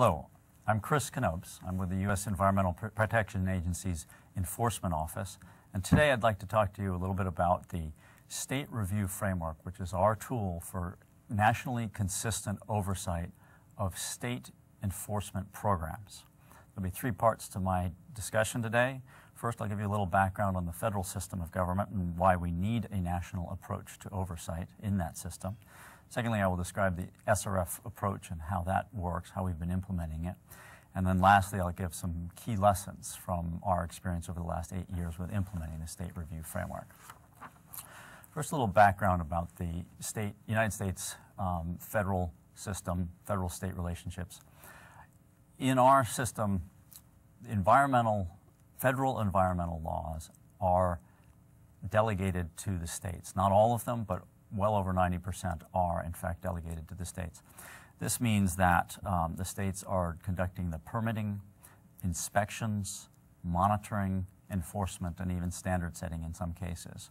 Hello, I'm Chris Knopes. I'm with the U.S. Environmental Protection Agency's Enforcement Office, and today I'd like to talk to you a little bit about the State Review Framework, which is our tool for nationally consistent oversight of state enforcement programs. There'll be three parts to my discussion today. First, I'll give you a little background on the federal system of government and why we need a national approach to oversight in that system. Secondly, I will describe the SRF approach and how that works, how we've been implementing it. And then lastly, I'll give some key lessons from our experience over the last 8 years with implementing the State Review Framework. First, a little background about the United States federal system, federal-state relationships. In our system, federal environmental laws are delegated to the states. Not all of them, but well over 90% are, in fact, delegated to the states. This means that the states are conducting the permitting, inspections, monitoring, enforcement, and even standard setting in some cases.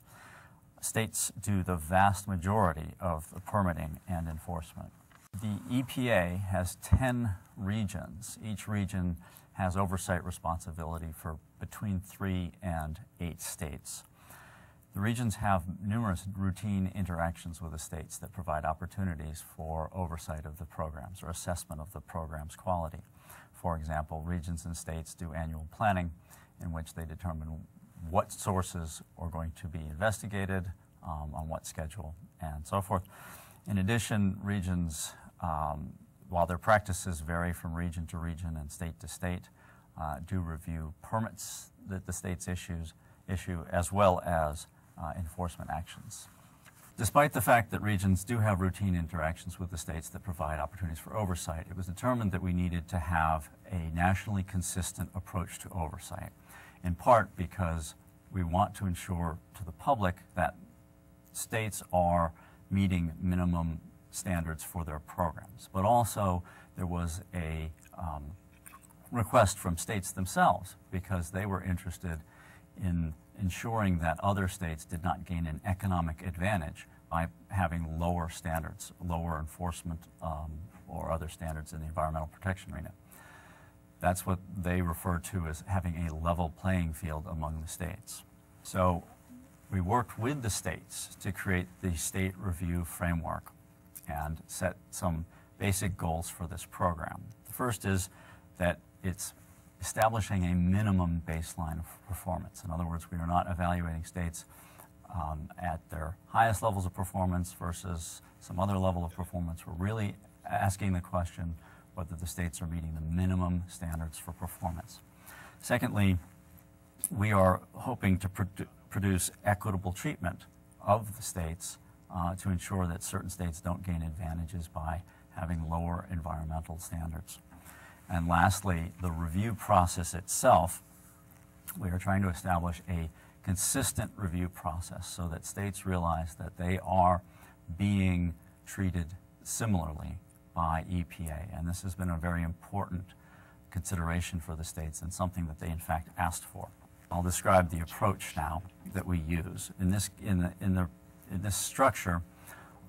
States do the vast majority of the permitting and enforcement. The EPA has 10 regions. Each region has oversight responsibility for between 3 and 8 states. The regions have numerous routine interactions with the states that provide opportunities for oversight of the programs or assessment of the program's quality. For example, regions and states do annual planning in which they determine what sources are going to be investigated, on what schedule, and so forth. In addition, regions, while their practices vary from region to region and state to state, do review permits that the states issue as well as enforcement actions. Despite the fact that regions do have routine interactions with the states that provide opportunities for oversight, it was determined that we needed to have a nationally consistent approach to oversight, in part because we want to ensure to the public that states are meeting minimum standards for their programs. But also there was a request from states themselves because they were interested in ensuring that other states did not gain an economic advantage by having lower standards, lower enforcement or other standards in the environmental protection arena. That's what they refer to as having a level playing field among the states. So we worked with the states to create the State Review Framework and set some basic goals for this program. The first is that it's establishing a minimum baseline of performance. In other words, we are not evaluating states at their highest levels of performance versus some other level of performance. We're really asking the question whether the states are meeting the minimum standards for performance. Secondly, we are hoping to produce equitable treatment of the states to ensure that certain states don't gain advantages by having lower environmental standards. And lastly, the review process itself, we are trying to establish a consistent review process so that states realize that they are being treated similarly by EPA. And this has been a very important consideration for the states and something that they in fact asked for. I'll describe the approach now that we use. In this structure,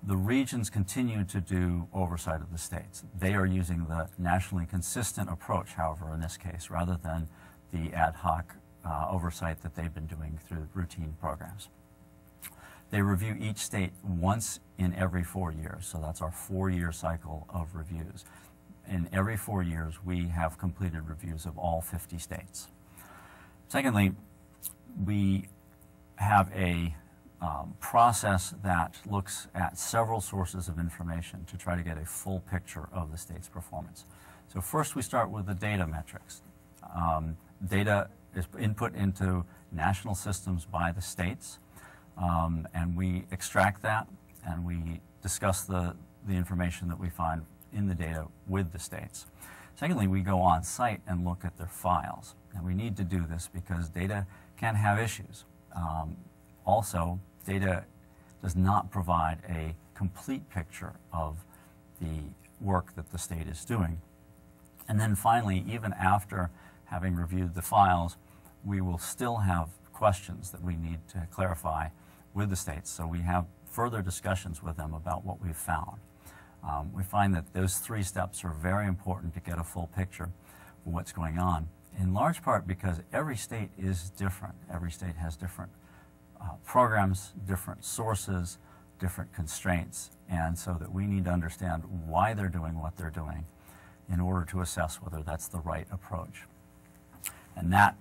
the regions continue to do oversight of the states. They are using the nationally consistent approach, however, in this case, rather than the ad hoc oversight that they've been doing through routine programs. They review each state once in every 4 years, so that's our 4-year cycle of reviews. In every 4 years, we have completed reviews of all 50 states. Secondly, we have a process that looks at several sources of information to try to get a full picture of the state's performance. So first we start with the data metrics. Data is input into national systems by the states, and we extract that and we discuss the information that we find in the data with the states. Secondly, we go on site and look at their files. And we need to do this because data can have issues. Also, data does not provide a complete picture of the work that the state is doing. And then finally, even after having reviewed the files, we will still have questions that we need to clarify with the states. So we have further discussions with them about what we've found. We find that those 3 steps are very important to get a full picture of what's going on, in large part because every state is different. Every state has different programs, different sources, different constraints, and so that we need to understand why they're doing what they're doing in order to assess whether that's the right approach. And that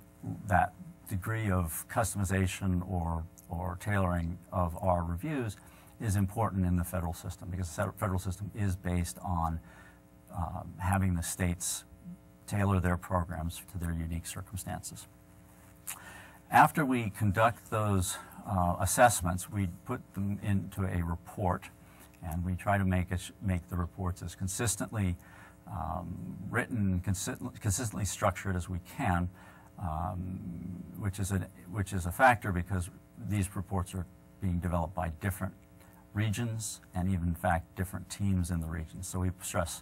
degree of customization or tailoring of our reviews is important in the federal system, because the federal system is based on having the states tailor their programs to their unique circumstances. After we conduct those assessments, we put them into a report, and we try to make the reports as consistently written, consistently structured as we can, which is a factor because these reports are being developed by different regions and even, in fact, different teams in the region. So we stress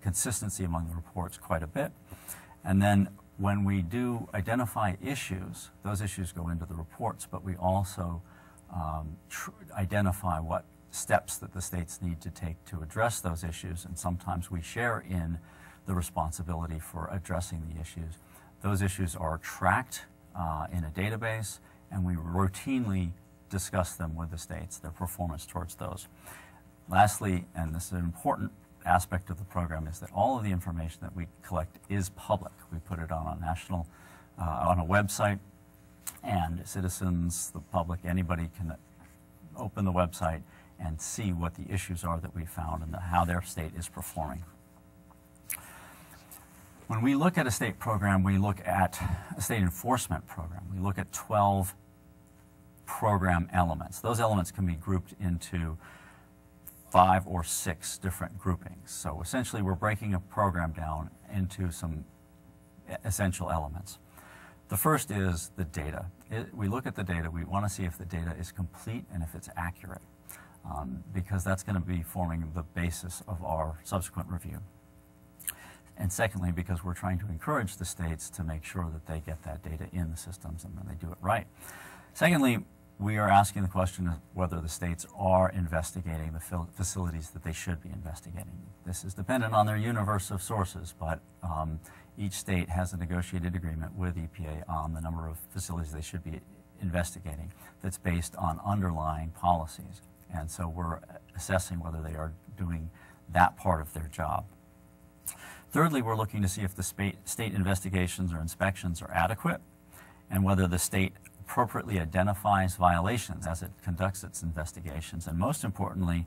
consistency among the reports quite a bit. And then when we do identify issues, those issues go into the reports, but we also identify what steps that the states need to take to address those issues, and sometimes we share in the responsibility for addressing the issues. Those issues are tracked in a database, and we routinely discuss them with the states, their performance towards those. Lastly, and this is an important aspect of the program, is that all of the information that we collect is public. We put it on a website, and citizens, the public, anybody can open the website and see what the issues are that we found and how their state is performing. When we look at a state program, we look at a state enforcement program. We look at 12 program elements. Those elements can be grouped into 5 or 6 different groupings. So essentially we're breaking a program down into some essential elements. The first is the data. We look at the data. We want to see if the data is complete and if it's accurate, because that's going to be forming the basis of our subsequent review. And secondly, because we're trying to encourage the states to make sure that they get that data in the systems and that they do it right. Secondly, we are asking the question of whether the states are investigating the facilities that they should be investigating. This is dependent on their universe of sources, but each state has a negotiated agreement with EPA on the number of facilities they should be investigating that's based on underlying policies. And so we're assessing whether they are doing that part of their job. Thirdly, we're looking to see if the state investigations or inspections are adequate and whether the state appropriately identifies violations as it conducts its investigations, and most importantly,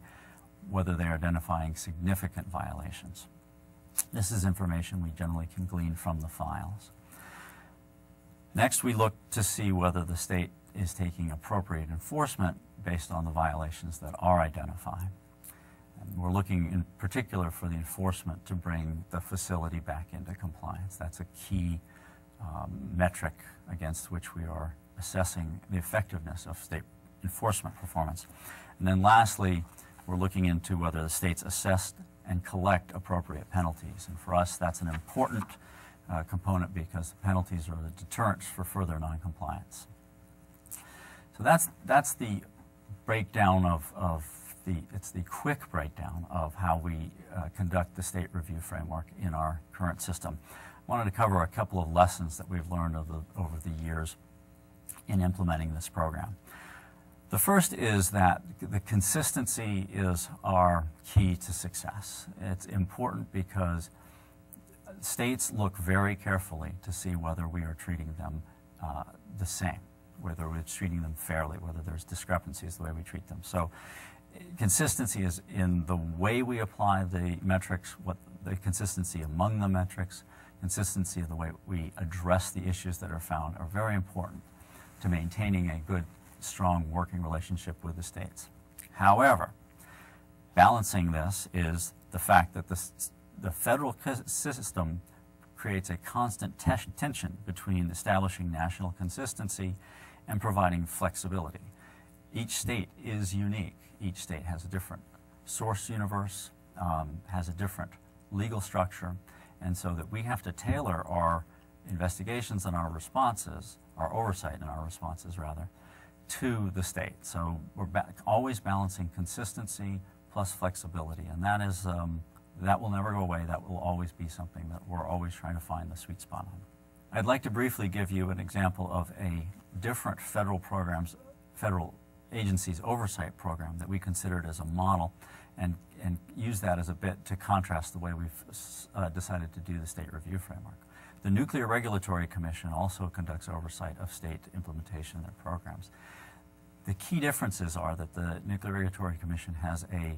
whether they're identifying significant violations. This is information we generally can glean from the files. Next, we look to see whether the state is taking appropriate enforcement based on the violations that are identified. And we're looking in particular for the enforcement to bring the facility back into compliance. That's a key metric against which we are assessing the effectiveness of state enforcement performance. And then lastly, we're looking into whether the states assess and collect appropriate penalties. And for us, that's an important component because the penalties are the deterrents for further noncompliance. So that's the breakdown it's the quick breakdown of how we conduct the state review framework in our current system. I wanted to cover a couple of lessons that we've learned over the years in implementing this program. The first is that the consistency is our key to success. It's important because states look very carefully to see whether we are treating them the same, whether we're treating them fairly, whether there's discrepancies the way we treat them. So consistency is in the way we apply the metrics, what the consistency among the metrics, consistency of the way we address the issues that are found are very important to maintaining a good, strong working relationship with the states. However, balancing this is the fact that the federal system creates a constant tension between establishing national consistency and providing flexibility. Each state is unique. Each state has a different source universe, has a different legal structure, and so that we have to tailor our investigations and our responses, our oversight and our responses rather, to the state. So we're always balancing consistency plus flexibility. And that is, that will never go away. That will always be something that we're always trying to find the sweet spot on. I'd like to briefly give you an example of a different federal agency's oversight program that we considered as a model, and use that as a bit to contrast the way we've decided to do the state review framework. The Nuclear Regulatory Commission also conducts oversight of state implementation in their programs. The key differences are that the Nuclear Regulatory Commission has a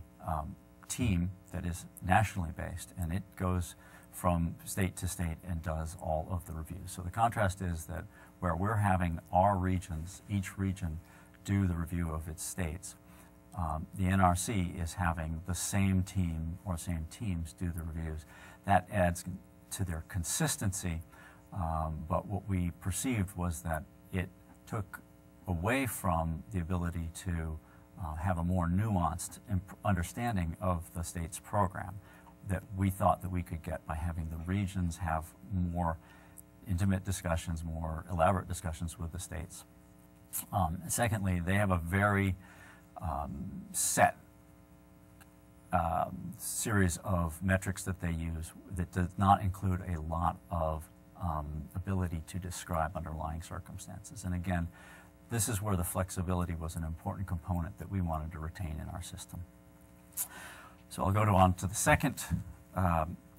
team that is nationally based, and it goes from state to state and does all of the reviews. So the contrast is that where we're having our regions, each region, do the review of its states, the NRC is having the same team or same teams do the reviews. That adds to their consistency, but what we perceived was that it took away from the ability to have a more nuanced understanding of the state's program that we thought that we could get by having the regions have more intimate discussions, more elaborate discussions with the states. Secondly, they have a very set series of metrics that they use that does not include a lot of ability to describe underlying circumstances. And again, this is where the flexibility was an important component that we wanted to retain in our system. So I'll go on to the second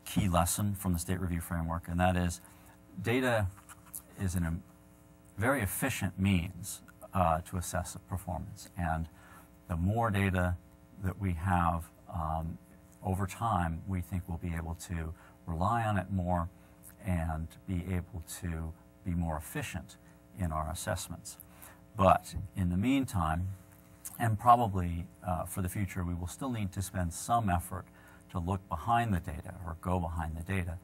key lesson from the State Review Framework, and that is data is a very efficient means to assess performance. And the more data that we have over time, we think we'll be able to rely on it more and be able to be more efficient in our assessments. But in the meantime, and probably for the future, we will still need to spend some effort to look behind the data or go behind the data,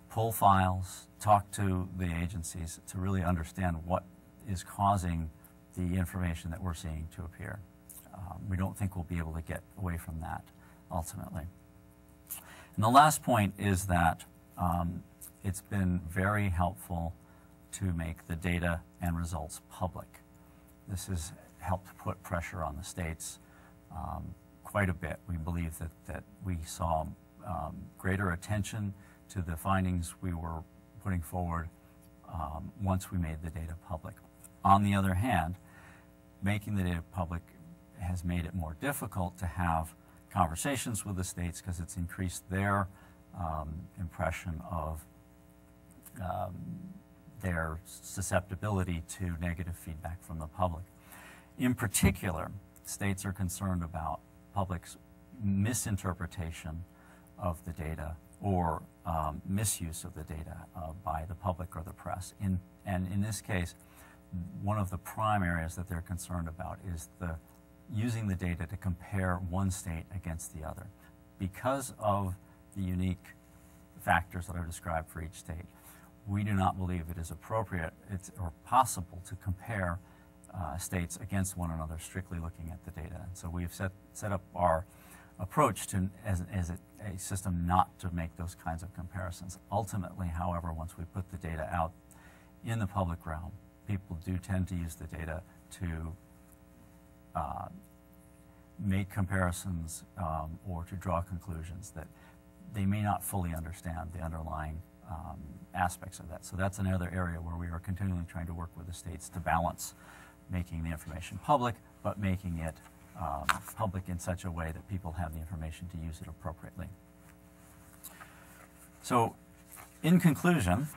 pull files, talk to the agencies to really understand what is causing the information that we're seeing to appear. We don't think we'll be able to get away from that ultimately. And the last point is that it's been very helpful to make the data and results public. This has helped put pressure on the states quite a bit. We believe that we saw greater attention to the findings we were putting forward once we made the data public. On the other hand, making the data public has made it more difficult to have conversations with the states because it's increased their impression of their susceptibility to negative feedback from the public. In particular, states are concerned about public's misinterpretation of the data or misuse of the data by the public or the press. And in this case, one of the prime areas that they're concerned about is using the data to compare one state against the other. Because of the unique factors that are described for each state, we do not believe it is appropriate or possible to compare states against one another strictly looking at the data. And so we've set up our approach to as a system not to make those kinds of comparisons. Ultimately, however, once we put the data out in the public realm, people do tend to use the data to make comparisons or to draw conclusions that they may not fully understand the underlying aspects of that. So that's another area where we are continually trying to work with the states to balance making the information public, but making it public in such a way that people have the information to use it appropriately. So in conclusion,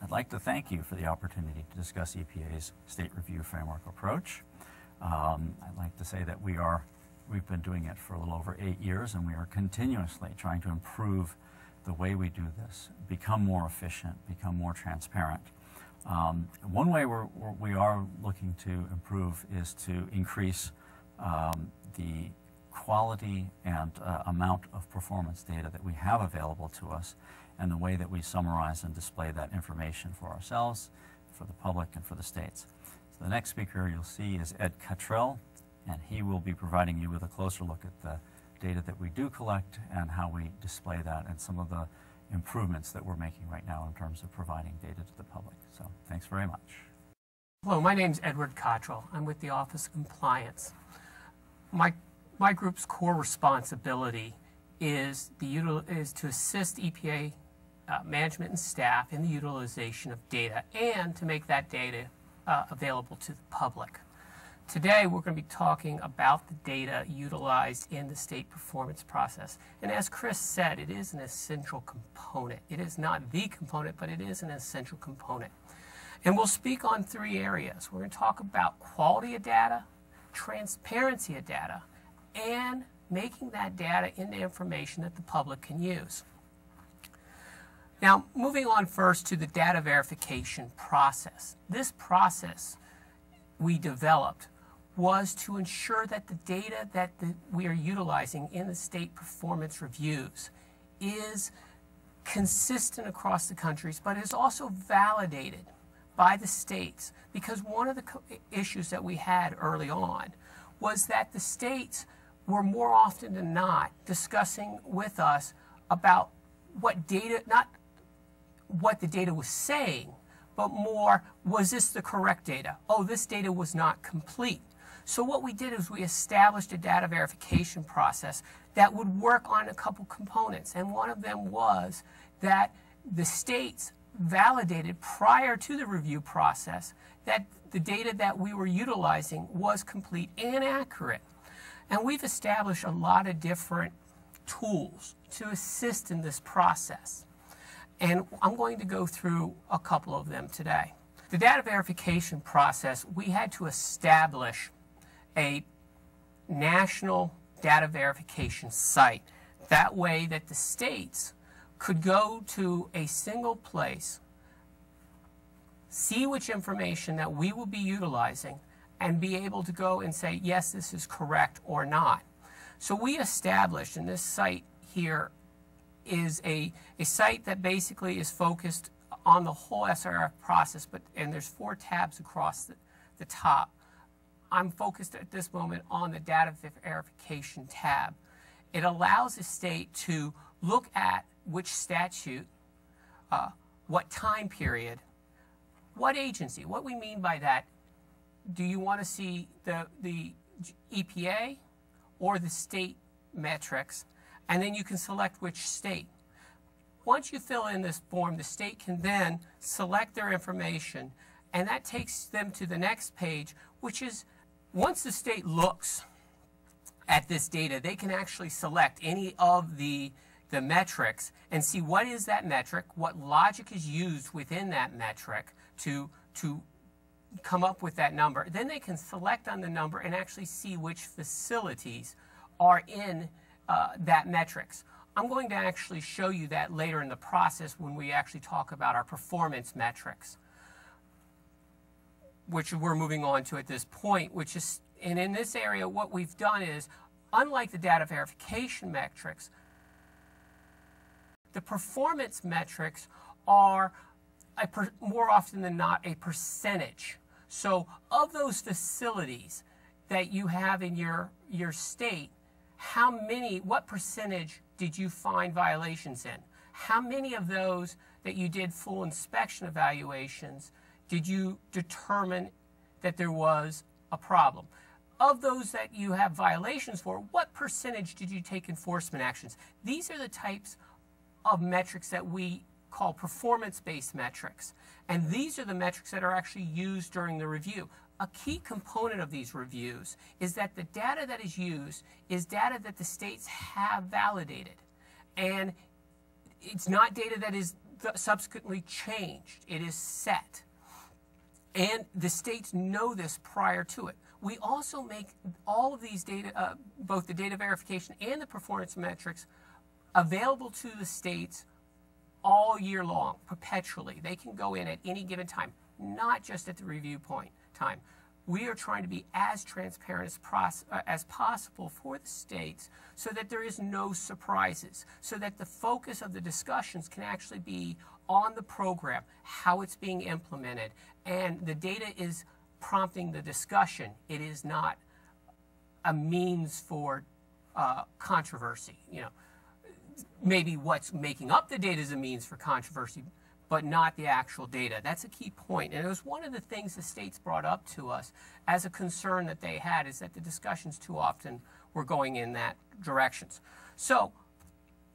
I'd like to thank you for the opportunity to discuss EPA's State Review Framework approach. I'd like to say that we've been doing it for a little over 8 years, and we are continuously trying to improve the way we do this, become more efficient, become more transparent. One way we are looking to improve is to increase the quality and amount of performance data that we have available to us, and the way that we summarize and display that information for ourselves, for the public, and for the states. So the next speaker you'll see is Ed Cottrill, and he will be providing you with a closer look at the data that we do collect and how we display that and some of the improvements that we're making right now in terms of providing data to the public. So thanks very much. Hello, my name's Edward Cottrill. I'm with the Office of Compliance. My My group's core responsibility is to assist EPA management and staff in the utilization of data and to make that data available to the public. Today we're going to be talking about the data utilized in the state performance process. And as Chris said, it is an essential component. It is not the component, but it is an essential component. And we'll speak on three areas. We're going to talk about quality of data, transparency of data, and making that data into information that the public can use. Now, moving on first to the data verification process. This process we developed was to ensure that the data that we are utilizing in the state performance reviews is consistent across the countries, but is also validated by the states. Because one of the issues that we had early on was that the states were more often than not discussing with us about what data, not what the data was saying, but more, was this the correct data? Oh, this data was not complete. So what we did is we established a data verification process that would work on a couple components. And one of them was that the states validated prior to the review process that the data that we were utilizing was complete and accurate. And we've established a lot of different tools to assist in this process. And I'm going to go through a couple of them today. The data verification process, we had to establish a national data verification site. That way that the states could go to a single place, see which information that we will be utilizing, and be able to go and say, yes, this is correct or not. So we established, and this site here is a site that basically is focused on the whole SRF process, and there's 4 tabs across the top. I'm focused at this moment on the data verification tab. It allows the state to look at which statute, what time period, what agency. What we mean by that, do you want to see the EPA or the state metrics? And then you can select which state. Once you fill in this form, the state can then select their information, and that takes them to the next page, which is once the state looks at this data, they can actually select any of the metrics and see what is that metric, what logic is used within that metric to come up with that number. Then they can select on the number and actually see which facilities are in that metrics. I'm going to actually show you that later in the process when we actually talk about our performance metrics, which we're moving on to at this point, and in this area what we've done is, unlike the data verification metrics, the performance metrics are more often than not a percentage. So of those facilities that you have in your state, what percentage did you find violations in? How many of those that you did full inspection evaluations did you determine that there was a problem? Of those that you have violations for, what percentage did you take enforcement actions? These are the types of metrics that we call performance-based metrics. And these are the metrics that are actually used during the review. A key component of these reviews is that the data that is used is data that the states have validated. And it's not data that is subsequently changed. It is set. And the states know this prior to it. We also make all of these data, both the data verification and the performance metrics, available to the states all year long, perpetually. They can go in at any given time, not just at the review point time. We are trying to be as transparent as possible for the states so that there is no surprises, so that the focus of the discussions can actually be on the program, how it's being implemented, and the data is prompting the discussion. It is not a means for controversy. You know, maybe what's making up the data is a means for controversy, but not the actual data. That's a key point. And it was one of the things the states brought up to us as a concern that they had, is that the discussions too often we're going in that directions. So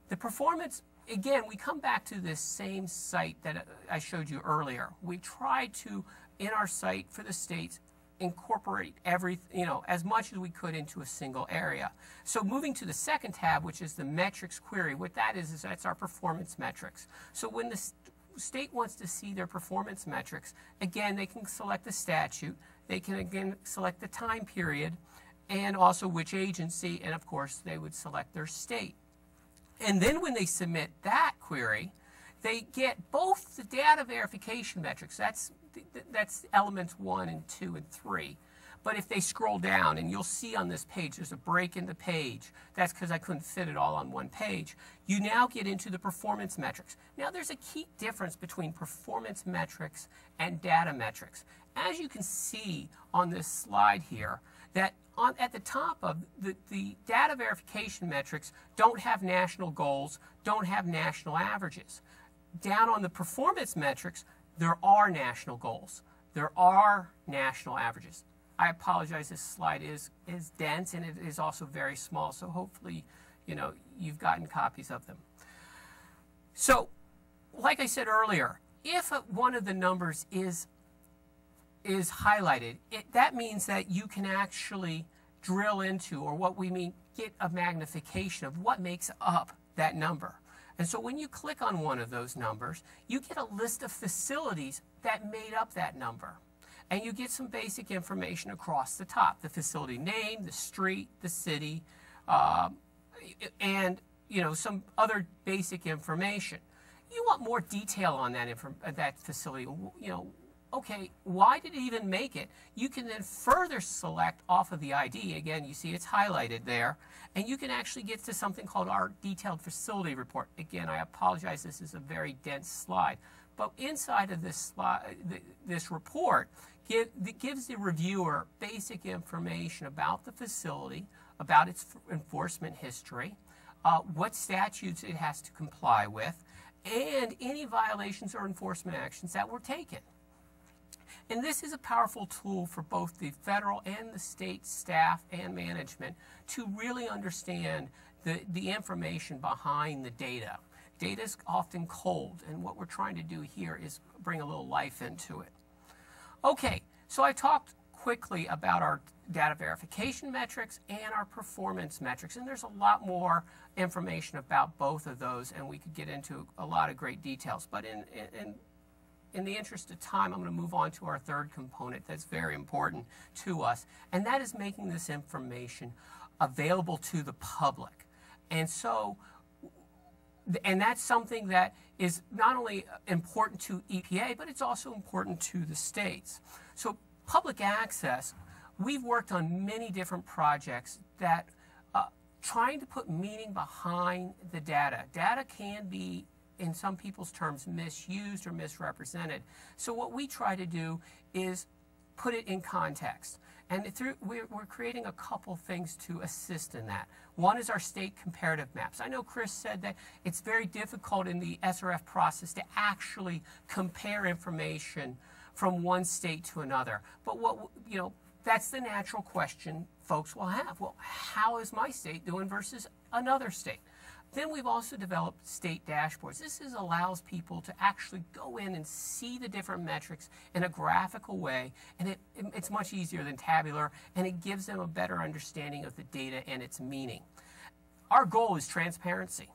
the performance, again, we come back to this same site that I showed you earlier. We try to, in our site for the states, incorporate as much as we could into a single area. So moving to the second tab, which is the metrics query, what that is that's our performance metrics. So when the state wants to see their performance metrics, again, they can select the statute, they can again select the time period, and also which agency, and of course they would select their state. And then when they submit that query, they get both the data verification metrics, that's elements 1 and 2 and 3. But if they scroll down, and you'll see on this page, there's a break in the page. That's because I couldn't fit it all on one page. You now get into the performance metrics. Now there's a key difference between performance metrics and data metrics. As you can see on this slide here, that at the top of the data verification metrics don't have national goals, don't have national averages. Down on the performance metrics, there are national goals. There are national averages. I apologize, this slide is dense and it is also very small, so hopefully, you've gotten copies of them. So, like I said earlier, if one of the numbers is highlighted, that means that you can actually drill into, or what we mean, get a magnification of what makes up that number. And so when you click on one of those numbers, you get a list of facilities that made up that number. And you get some basic information across the top, the facility name, the street, the city, and some other basic information. You want more detail on that facility. Okay, why did it even make it? You can then further select off of the ID. Again, you see it's highlighted there. And you can actually get to something called our detailed facility report. Again, I apologize, this is a very dense slide. But inside of this slide, this report gives the reviewer basic information about the facility, about its enforcement history, what statutes it has to comply with, and any violations or enforcement actions that were taken. And this is a powerful tool for both the federal and the state staff and management to really understand the information behind the data. Data is often cold, and what we're trying to do here is bring a little life into it. Okay, so I talked quickly about our data verification metrics and our performance metrics, and there's a lot more information about both of those, and we could get into a lot of great details. But in the interest of time, I'm going to move on to our third component that's very important to us, and that is making this information available to the public. And so, and that's something that is not only important to EPA, but it's also important to the states. So public access, we've worked on many different projects that trying to put meaning behind the data. Data can be, in some people's terms, misused or misrepresented. So what we try to do is put it in context. And we're creating a couple things to assist in that. One is our state comparative maps. I know Chris said that it's very difficult in the SRF process to actually compare information from one state to another. But that's the natural question folks will have. Well, how is my state doing versus another state? Then we've also developed state dashboards. This allows people to actually go in and see the different metrics in a graphical way, and it's much easier than tabular, and it gives them a better understanding of the data and its meaning. Our goal is transparency.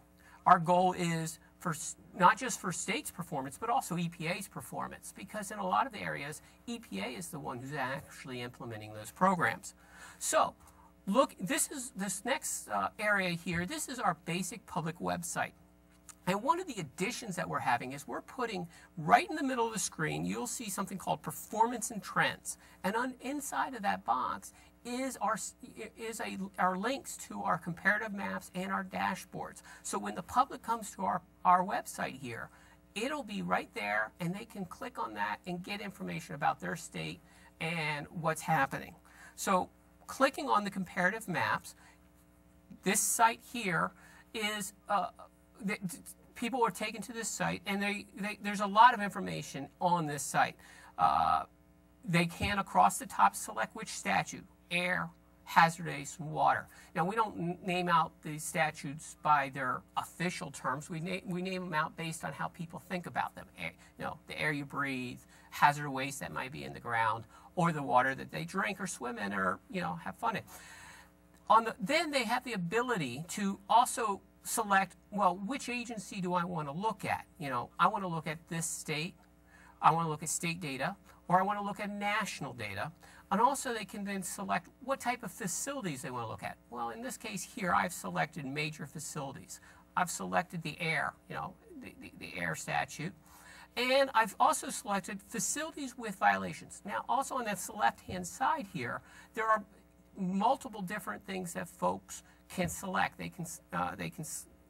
Our goal is not just for states' performance, but also EPA's performance, because in a lot of the areas, EPA is the one who's actually implementing those programs. So, look, this next area here, this is our basic public website. And one of the additions that we're having is we're putting right in the middle of the screen, you'll see something called Performance and Trends. And inside of that box is our links to our comparative maps and our dashboards. So when the public comes to our website here, it'll be right there, and they can click on that and get information about their state and what's happening. So clicking on the comparative maps, this site here is, people are taken to this site, and there's a lot of information on this site. They can, across the top, select which statute, air, hazardous water. Now, we don't name out the statutes by their official terms. We name them out based on how people think about them. The air you breathe, hazardous waste that might be in the ground, or the water that they drink or swim in or have fun in. Then they have the ability to also select, well, which agency do I want to look at? I want to look at this state, I want to look at state data, or I want to look at national data. And also they can then select what type of facilities they want to look at. Well, in this case here, I've selected major facilities. I've selected the air, the air statute. And I've also selected facilities with violations. Now, also on that left-hand side here, there are multiple different things that folks can select. They can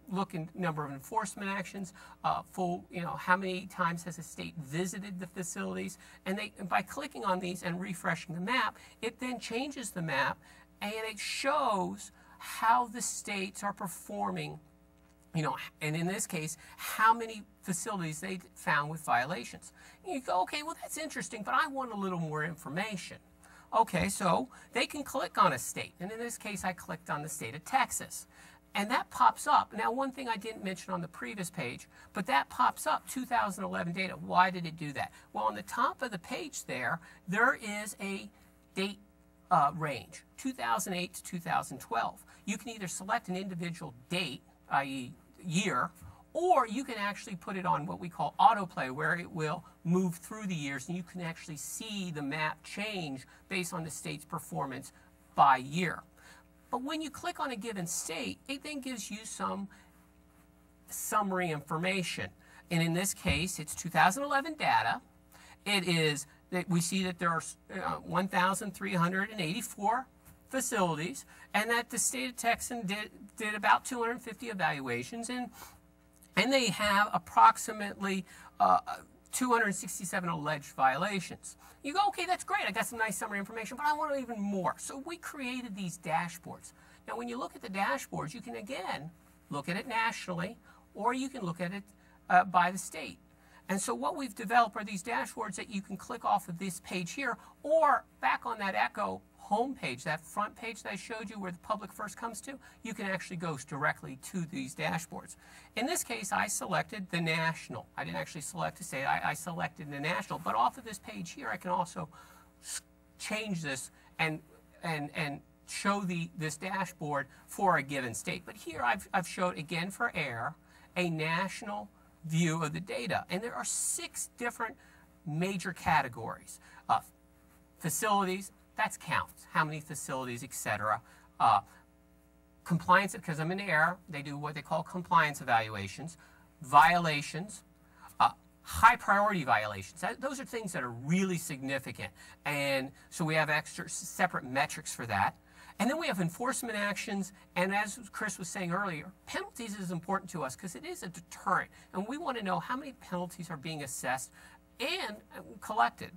look in number of enforcement actions, how many times has a state visited the facilities, and by clicking on these and refreshing the map, it then changes the map and it shows how the states are performing, and in this case, how many facilities they found with violations. And you go, okay, well, that's interesting, but I want a little more information. Okay, so they can click on a state, and in this case, I clicked on the state of Texas. And that pops up. Now, one thing I didn't mention on the previous page, but that pops up, 2011 data. Why did it do that? Well, on the top of the page there is a date range, 2008 to 2012. You can either select an individual date, i.e. year, or you can actually put it on what we call autoplay, where it will move through the years, and you can actually see the map change based on the state's performance by year. But when you click on a given state, it then gives you some summary information. And in this case, it's 2011 data. It is that we see that there are 1,384 facilities, and that the state of Texas did about 250 evaluations, and they have approximately 267 alleged violations. You go, okay, that's great. I got some nice summary information, but I want even more. So we created these dashboards. Now, when you look at the dashboards, you can, again, look at it nationally, or you can look at it by the state. And so what we've developed are these dashboards that you can click off of this page here, or back on that Echo home page, that front page that I showed you where the public first comes to, you can actually go directly to these dashboards. In this case, I selected the national. I didn't actually select a state. I selected the national. But off of this page here, I can also change this and show this dashboard for a given state. But here I've showed, again for air, a national view of the data. And there are 6 different major categories. Facilities, that's counts, how many facilities, etc. Compliance, because I'm in the air, they do what they call compliance evaluations. Violations, high priority violations. Those are things that are really significant. And so we have extra separate metrics for that. And then we have enforcement actions, and as Chris was saying earlier, penalties is important to us because it is a deterrent. And we want to know how many penalties are being assessed and collected.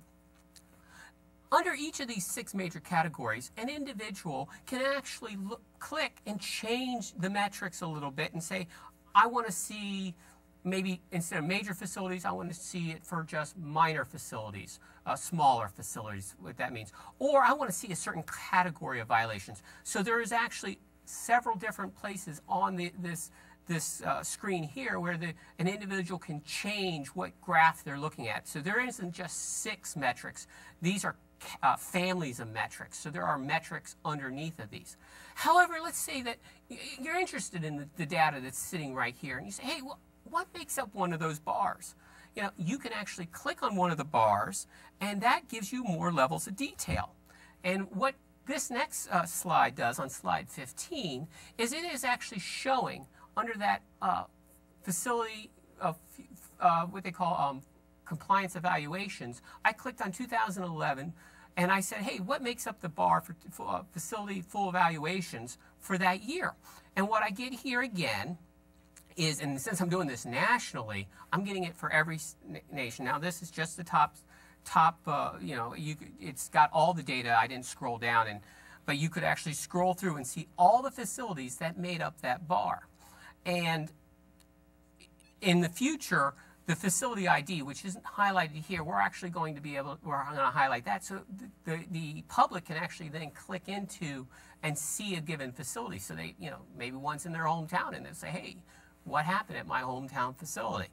Under each of these 6 major categories, an individual can actually click and change the metrics a little bit and say, I want to see, maybe instead of major facilities, I want to see it for just minor facilities, smaller facilities, what that means. Or I want to see a certain category of violations. So there is actually several different places on this screen here where an individual can change what graph they're looking at. So there isn't just 6 metrics. These are families of metrics. So there are metrics underneath of these. However, let's say that you're interested in the data that's sitting right here, and you say, hey, what makes up one of those bars? You can actually click on one of the bars, and that gives you more levels of detail. And what this next slide does on slide 15 is it is actually showing under that facility of what they call compliance evaluations. I clicked on 2011 and I said, hey, what makes up the bar for facility full evaluations for that year? And what I get here again is, and since I'm doing this nationally, I'm getting it for every nation. Now this is just the top, it's got all the data. I didn't scroll down, but you could actually scroll through and see all the facilities that made up that bar. And in the future, The facility ID, which isn't highlighted here, we're actually going to be able, we're going to highlight that so the public can actually then click into and see a given facility. So they, you know, maybe one's in their hometown and they say, hey, what happened at my hometown facility?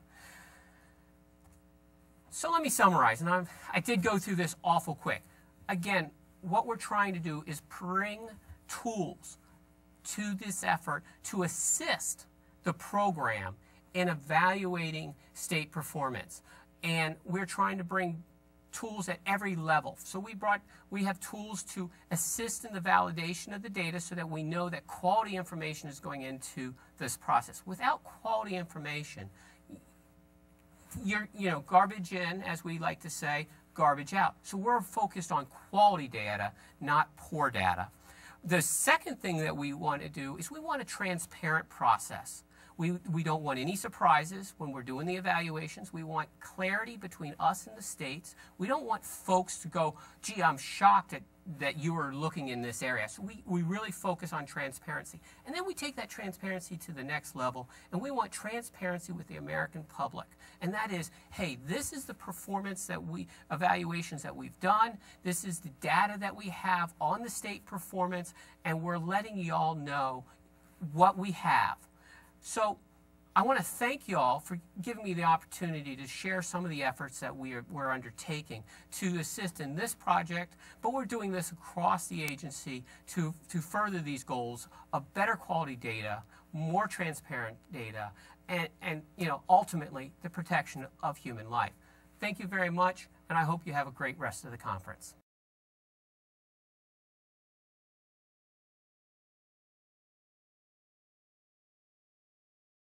So let me summarize, and I did go through this awful quick. Again, what we're trying to do is bring tools to this effort to assist the program in evaluating state performance. And we're trying to bring tools at every level. So we have tools to assist in the validation of the data so that we know that quality information is going into this process. Without quality information, garbage in, as we like to say, garbage out. So we're focused on quality data, not poor data. The second thing that we want to do is we want a transparent process. We don't want any surprises when we're doing the evaluations. We want clarity between us and the states. We don't want folks to go, gee, I'm shocked that you are looking in this area. So we really focus on transparency. And then we take that transparency to the next level, and we want transparency with the American public. And that is, hey, this is the performance evaluations that we've done. This is the data that we have on the state performance, and we're letting y'all know what we have. So I want to thank you all for giving me the opportunity to share some of the efforts that we're undertaking to assist in this project, but we're doing this across the agency to further these goals of better quality data, more transparent data, and ultimately the protection of human life. Thank you very much, and I hope you have a great rest of the conference.